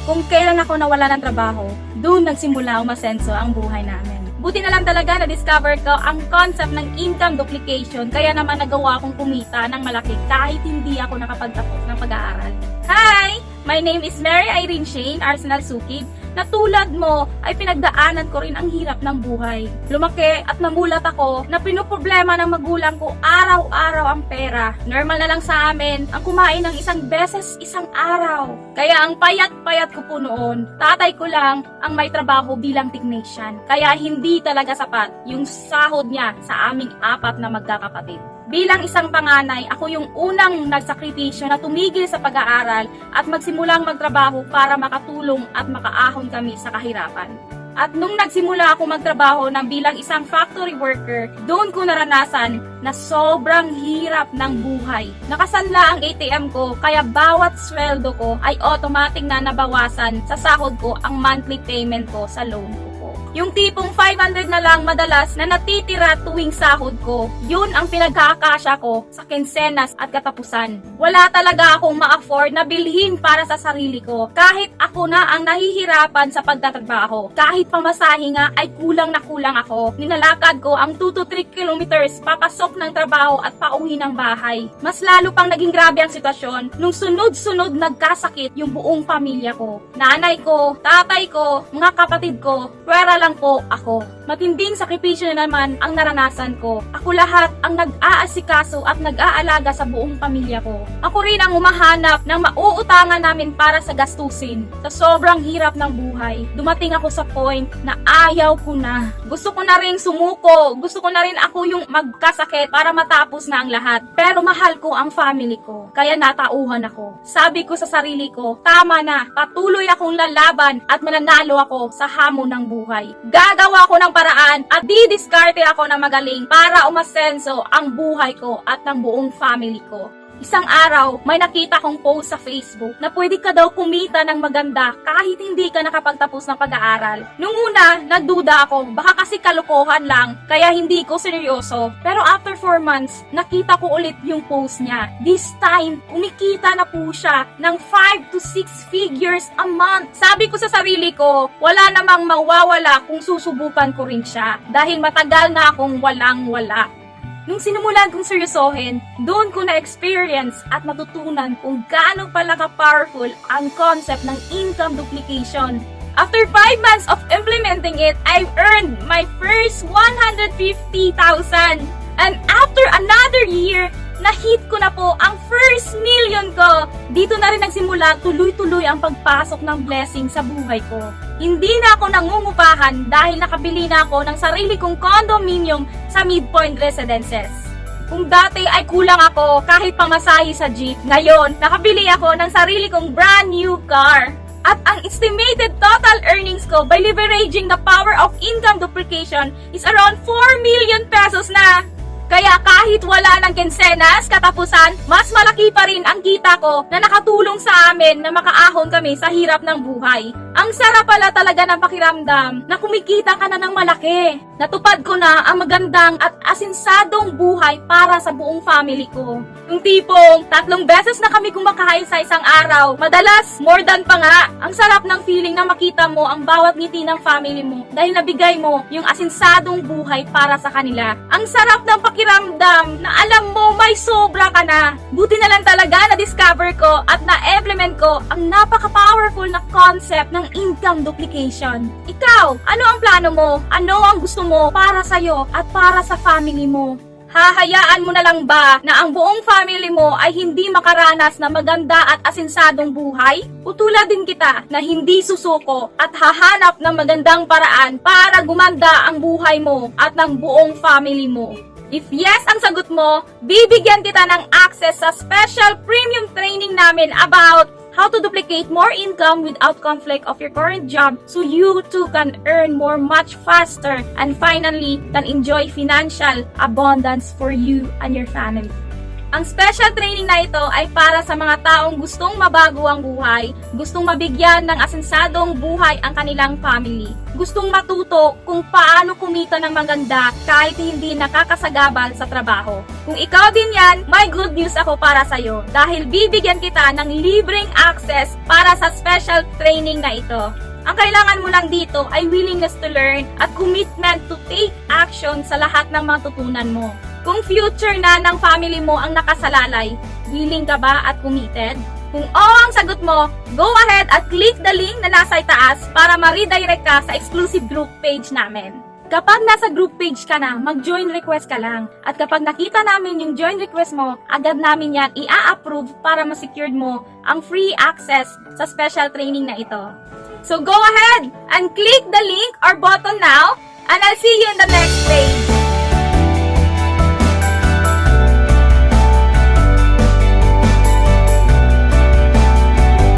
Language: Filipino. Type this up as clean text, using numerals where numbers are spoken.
Kung kailan ako nawala ng trabaho, doon nagsimula umasenso ang buhay namin. Buti na lang talaga na-discover ko ang concept ng income duplication, kaya naman nagawa akong kumita ng malaki kahit hindi ako nakapagtapos ng pag-aaral. Hi! My name is Mary Irene Shane Arsenal Sukib, na tulad mo ay pinagdaanan ko rin ang hirap ng buhay. Lumaki at namulat ako na pinoproblema ng magulang ko araw-araw ang pera. Normal na lang sa amin ang kumain ng isang beses isang araw. Kaya ang payat-payat ko po noon, tatay ko lang ang may trabaho bilang technician. Kaya hindi talaga sapat yung sahod niya sa aming 4 na magkakapatid. Bilang isang panganay, ako yung unang nagsakripisyo na tumigil sa pag-aaral at magsimulang magtrabaho para makatulong at makaahon kami sa kahirapan. At nung nagsimula ako magtrabaho ng bilang isang factory worker, doon ko naranasan na sobrang hirap ng buhay. Nakasanla ang ATM ko, kaya bawat sweldo ko ay automatic na nabawasan sa sahod ko ang monthly payment ko sa loan ko. Yung tipong 500 na lang madalas na natitira tuwing sahod ko, yun ang pinagkakasya ko sa kinsenas at katapusan. Wala talaga akong ma-afford na bilhin para sa sarili ko. Kahit ako na ang nahihirapan sa pagtatrabaho. Kahit pamasahe nga ay kulang na kulang ako. Ninalakad ko ang 2 to 3 kilometers papasok ng trabaho at pauwi ng bahay. Mas lalo pang naging grabe ang sitwasyon nung sunod-sunod nagkasakit yung buong pamilya ko. Nanay ko, tatay ko, mga kapatid ko, pwera lang po ako. Matinding sakripisyo na naman ang naranasan ko. Ako lahat ang nag-aasikaso at nag-aalaga sa buong pamilya ko. Ako rin ang umahanap ng mauutangan namin para sa gastusin. Sa sobrang hirap ng buhay, dumating ako sa point na ayaw ko na. Gusto ko na rin sumuko. Gusto ko na rin ako yung magkasakit para matapos na ang lahat. Pero mahal ko ang family ko. Kaya natauhan ako. Sabi ko sa sarili ko, tama na. Patuloy akong lalaban at mananalo ako sa hamon ng buhay. Gagawa ko ng paraan at didiskarte ako na magaling para umasenso ang buhay ko at ng buong family ko. Isang araw, may nakita kong post sa Facebook na pwede ka daw kumita ng maganda kahit hindi ka nakapagtapos ng pag-aaral. Nung una, nagduda ako, baka kasi kalokohan lang, kaya hindi ko seryoso. Pero after 4 months, nakita ko ulit yung post niya. This time, kumikita na po siya ng 5 to 6 figures a month. Sabi ko sa sarili ko, wala namang mawawala kung susubukan ko rin siya dahil matagal na akong walang-wala. Nung sinimulan kong seryosohin, doon ko na-experience at natutunan kung gaano pala ka-powerful ang concept ng income duplication. After 5 months of implementing it, I've earned my first 150,000. And after another year, na-hit ko na po ang first million ko. Dito na rin nagsimula tuloy-tuloy ang pagpasok ng blessing sa buhay ko. Hindi na ako nangungupahan dahil nakabili na ako ng sarili kong condominium sa Midpoint Residences. Kung dati ay kulang ako kahit pamasahe sa jeep, ngayon nakabili ako ng sarili kong brand new car. At ang estimated total earnings ko by leveraging the power of income duplication is around 4 million pesos na. Kaya kahit wala ng kinsenas, katapusan, mas malaki pa rin ang kita ko na nakatulong sa amin na makaahon kami sa hirap ng buhay. Ang sarap pala talaga ng pakiramdam na kumikita ka na ng malaki. Natupad ko na ang magandang at asinsadong buhay para sa buong family ko. Yung tipong 3 beses na kami kumakain sa isang araw. Madalas, more than pa nga. Ang sarap ng feeling na makita mo ang bawat ngiti ng family mo dahil nabigay mo yung asinsadong buhay para sa kanila. Ang sarap ng pakiramdam na alam mo may sobra ka na. Buti na lang talaga na-discover ko at na-implement ko ang napaka-powerful na concept ng income duplication. Ikaw, ano ang plano mo? Ano ang gusto mo para sa'yo at para sa family mo? Hahayaan mo na lang ba na ang buong family mo ay hindi makaranas na maganda at asinsadong buhay? Utulad din kita na hindi susuko at hahanap ng magandang paraan para gumanda ang buhay mo at ng buong family mo. If yes ang sagot mo, bibigyan kita ng access sa special premium training namin about how to duplicate more income without conflict of your current job so you too can earn more much faster and finally can enjoy financial abundance for you and your family. Ang special training na ito ay para sa mga taong gustong mabago ang buhay, gustong mabigyan ng asensadong buhay ang kanilang family, gustong matuto kung paano kumita ng maganda kahit hindi nakakasagabal sa trabaho. Kung ikaw din yan, may good news ako para sa'yo dahil bibigyan kita ng libreng access para sa special training na ito. Ang kailangan mo lang dito ay willingness to learn at commitment to take action sa lahat ng matutunan mo. Kung future na ng family mo ang nakasalalay, willing ka ba at committed? Kung oo ang sagot mo, go ahead at click the link na nasa itaas para ma-redirect ka sa exclusive group page namin. Kapag nasa group page ka na, mag-join request ka lang. At kapag nakita namin yung join request mo, agad namin yan i-approve para ma-secured mo ang free access sa special training na ito. So go ahead and click the link or button now and I'll see you in the next page.